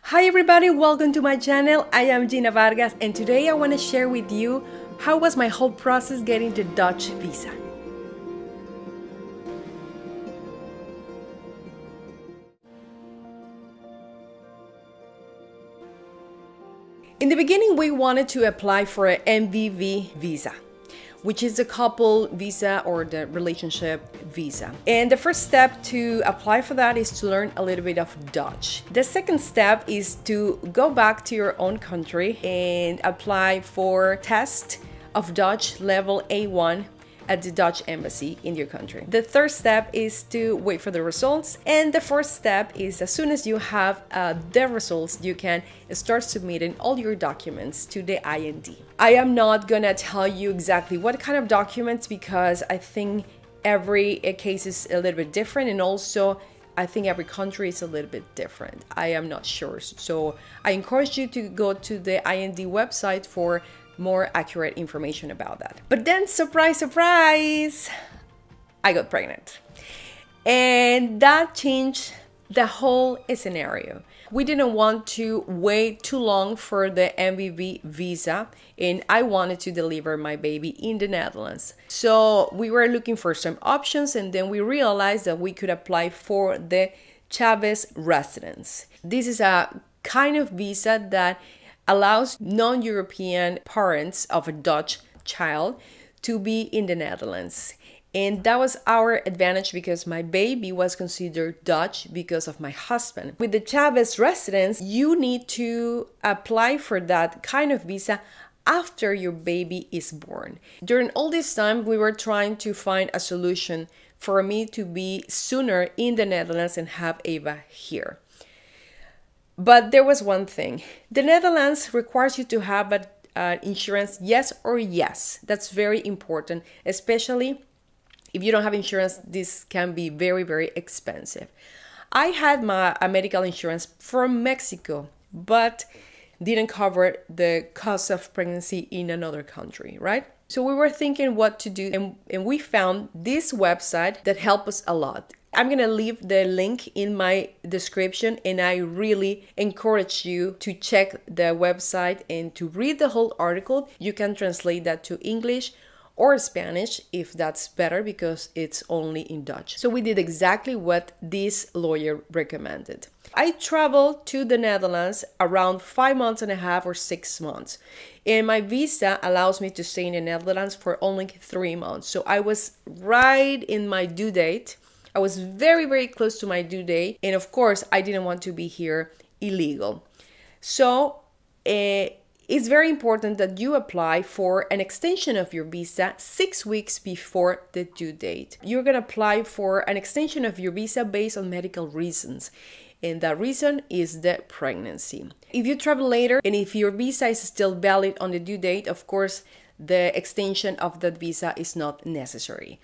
Hi everybody, welcome to my channel. I am Gina Vargas and today I want to share with you how was my whole process getting the Dutch visa. In the beginning, we wanted to apply for an MVV visa, which is the couple visa or the relationship visa. And the first step to apply for that is to learn a little bit of Dutch. The second step is to go back to your own country and apply for test of Dutch level A1 at the Dutch embassy in your country. The third step is to wait for the results, and the fourth step is as soon as you have the results, you can start submitting all your documents to the IND. I am not gonna tell you exactly what kind of documents because I think every case is a little bit different, and also I think every country is a little bit different. I am not sure, so I encourage you to go to the IND website for more accurate information about that. But then, surprise, surprise, I got pregnant. And that changed the whole scenario. We didn't want to wait too long for the MVV visa, and I wanted to deliver my baby in the Netherlands. So we were looking for some options, and then we realized that we could apply for the chavezarrest. This is a kind of visa that allows non-European parents of a Dutch child to be in the Netherlands. And that was our advantage because my baby was considered Dutch because of my husband. With the chavezarrest, you need to apply for that kind of visa after your baby is born. During all this time, we were trying to find a solution for me to be sooner in the Netherlands and have Eva here. But there was one thing. The Netherlands requires you to have an insurance, yes or yes. That's very important, especially if you don't have insurance. This can be very, very expensive. I had a medical insurance from Mexico, but didn't cover the cost of pregnancy in another country, right? So we were thinking what to do, and we found this website that helped us a lot. I'm gonna leave the link in my description, and I really encourage you to check the website and to read the whole article. You can translate that to English or Spanish if that's better because it's only in Dutch. So we did exactly what this lawyer recommended. I traveled to the Netherlands around 5 months and a half or 6 months. And my visa allows me to stay in the Netherlands for only 3 months. So I was right in my due date. I was very, very close to my due date. And of course, I didn't want to be here illegal. So it's very important that you apply for an extension of your visa 6 weeks before the due date. You're going to apply for an extension of your visa based on medical reasons. And that reason is the pregnancy. If you travel later and if your visa is still valid on the due date, of course, the extension of that visa is not necessary.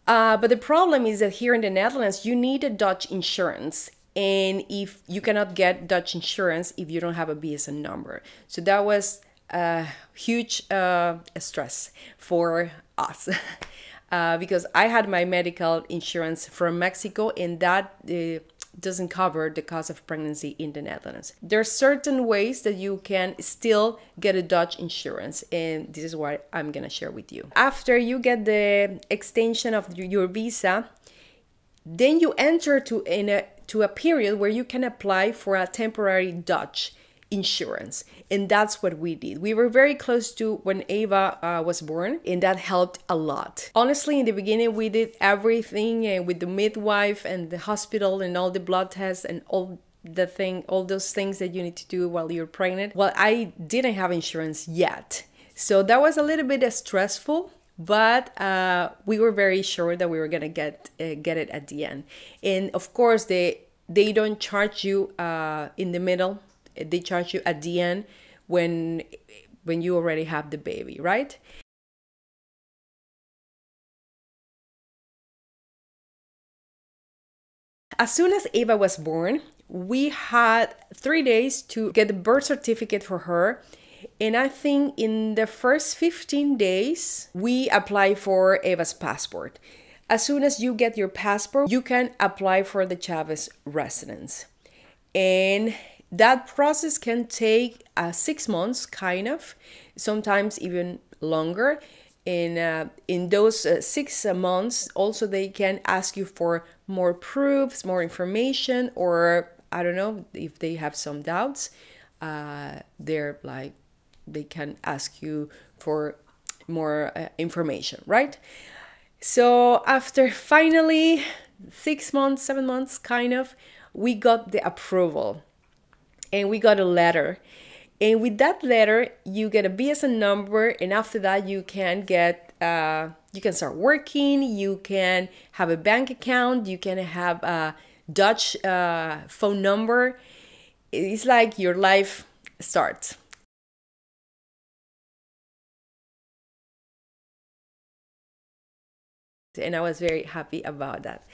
But the problem is that here in the Netherlands, you need a Dutch insurance. And if you cannot get Dutch insurance if you don't have a BSN number. So that was a huge stress for us. Because I had my medical insurance from Mexico, and that doesn't cover the cost of pregnancy in the Netherlands. There are certain ways that you can still get a Dutch insurance, and this is what I'm gonna share with you. After you get the extension of your visa, then you enter to a period where you can apply for a temporary Dutch insurance. And that's what we did. We were very close to when Eva was born, and that helped a lot. Honestly, in the beginning, we did everything with the midwife and the hospital and all the blood tests and all those things that you need to do while you're pregnant. Well, I didn't have insurance yet. So that was a little bit stressful, but we were very sure that we were gonna get it at the end. And of course, they don't charge you in the middle. They charge you at the end when you already have the baby, right? As soon as Eva was born, we had 3 days to get the birth certificate for her. And I think in the first 15 days, we applied for Eva's passport. As soon as you get your passport, you can apply for the chavezarrest. And that process can take 6 months, kind of, sometimes even longer. In those 6 months, also they can ask you for more proofs, more information, or I don't know if they have some doubts. They can ask you for more information, right? So after finally 6 months, 7 months, kind of, we got the approval and we got a letter. And with that letter, you get a BSN number, and after that, you can start working. You can have a bank account. You can have a Dutch phone number. It's like your life starts. And I was very happy about that.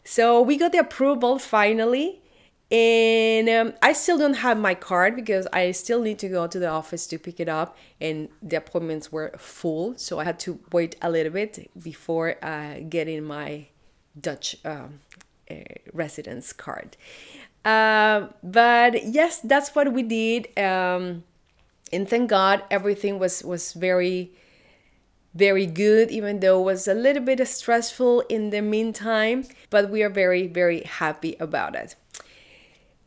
So we got the approval finally. And I still don't have my card because I still need to go to the office to pick it up, and the appointments were full, so I had to wait a little bit before getting my Dutch residence card. But yes, that's what we did, and thank God everything was very, very good, even though it was a little bit stressful in the meantime, but we are very, very happy about it.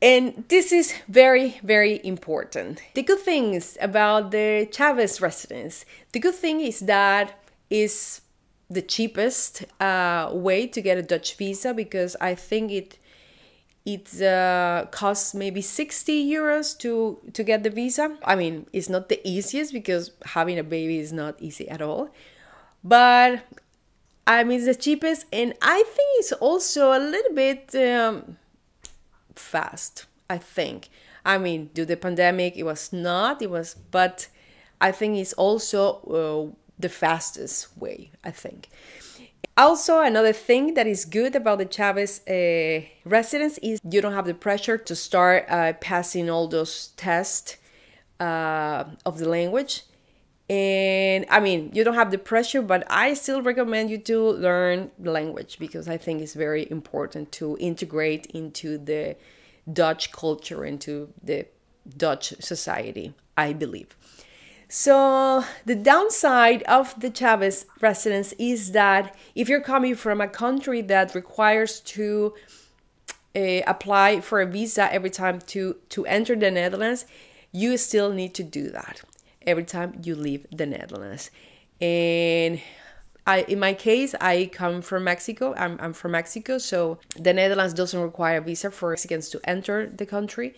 And this is very, very important. The good things about the Chavez residence, the good thing is that it's the cheapest way to get a Dutch visa, because I think it costs maybe 60 euros to get the visa. I mean, it's not the easiest because having a baby is not easy at all. But I mean, it's the cheapest, and I think it's also a little bit fast, I think. I mean, due to the pandemic, it was not, but I think it's also the fastest way, I think. Also, another thing that is good about the Chavez residence is you don't have the pressure to start passing all those tests of the language. And I mean, you don't have the pressure, but I still recommend you to learn the language, because I think it's very important to integrate into the Dutch culture, into the Dutch society, I believe. So the downside of the Chavez residence is that if you're coming from a country that requires to apply for a visa every time to enter the Netherlands, you still need to do that every time you leave the Netherlands. And in my case, I come from Mexico. I'm from Mexico, so the Netherlands doesn't require a visa for Mexicans to enter the country.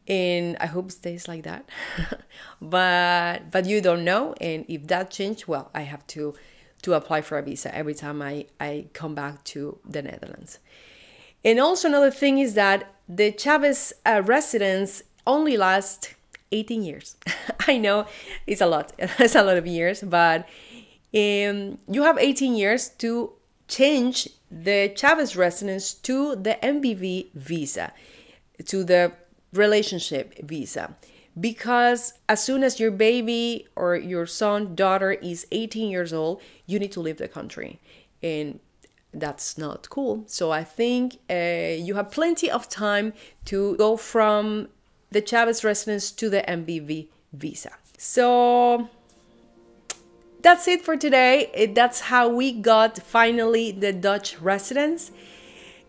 And I hope it stays like that. but you don't know. And if that changed, well, I have to apply for a visa every time I come back to the Netherlands. And also another thing is that the Chavez residence only lasts 18 years. I know it's a lot. It's a lot of years, but you have 18 years to change the Chavez residence to the MVV visa, to the relationship visa, because as soon as your baby or your son, daughter is 18 years old, you need to leave the country, and that's not cool. So I think you have plenty of time to go from the Chavez residence to the MVV visa. So that's it for today. That's how we got finally the Dutch residence.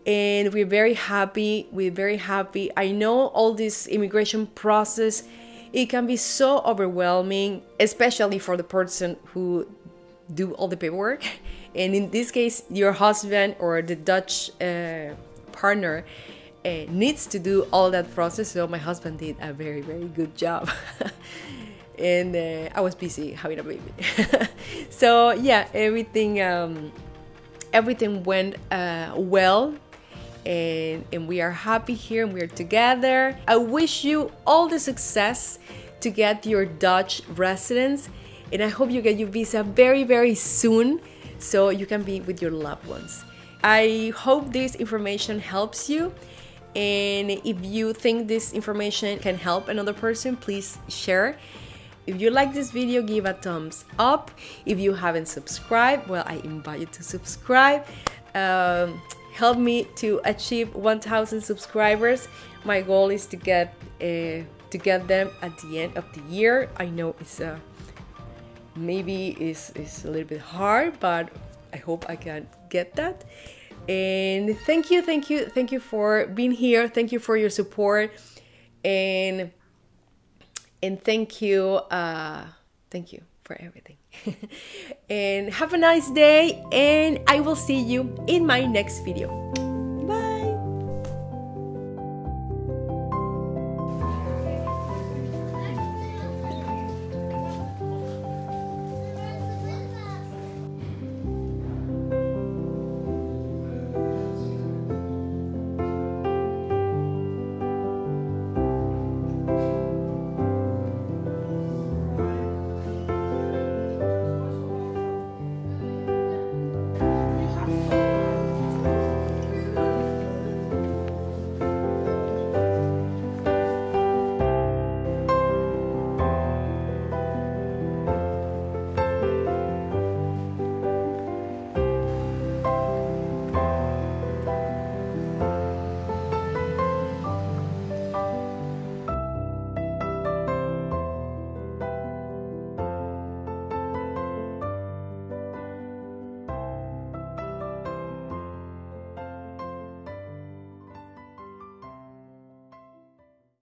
And we're very happy. We're very happy. I know all this immigration process, it can be so overwhelming, especially for the person who do all the paperwork. And in this case, your husband or the Dutch partner needs to do all that process. So my husband did a very, very good job. And I was busy having a baby. So yeah, everything went well. And we are happy here, and we're together. I wish you all the success to get your Dutch residence, and I hope you get your visa very, very soon so you can be with your loved ones. I hope this information helps you, and if you think this information can help another person, please share. If you like this video, give a thumbs up. If you haven't subscribed, well, I invite you to subscribe. help me to achieve 1,000 subscribers. My goal is to get them at the end of the year. I know it's maybe it's a little bit hard, but I hope I can get that. And thank you for being here. Thank you for your support, and thank you for everything. And have a nice day, and I will see you in my next video.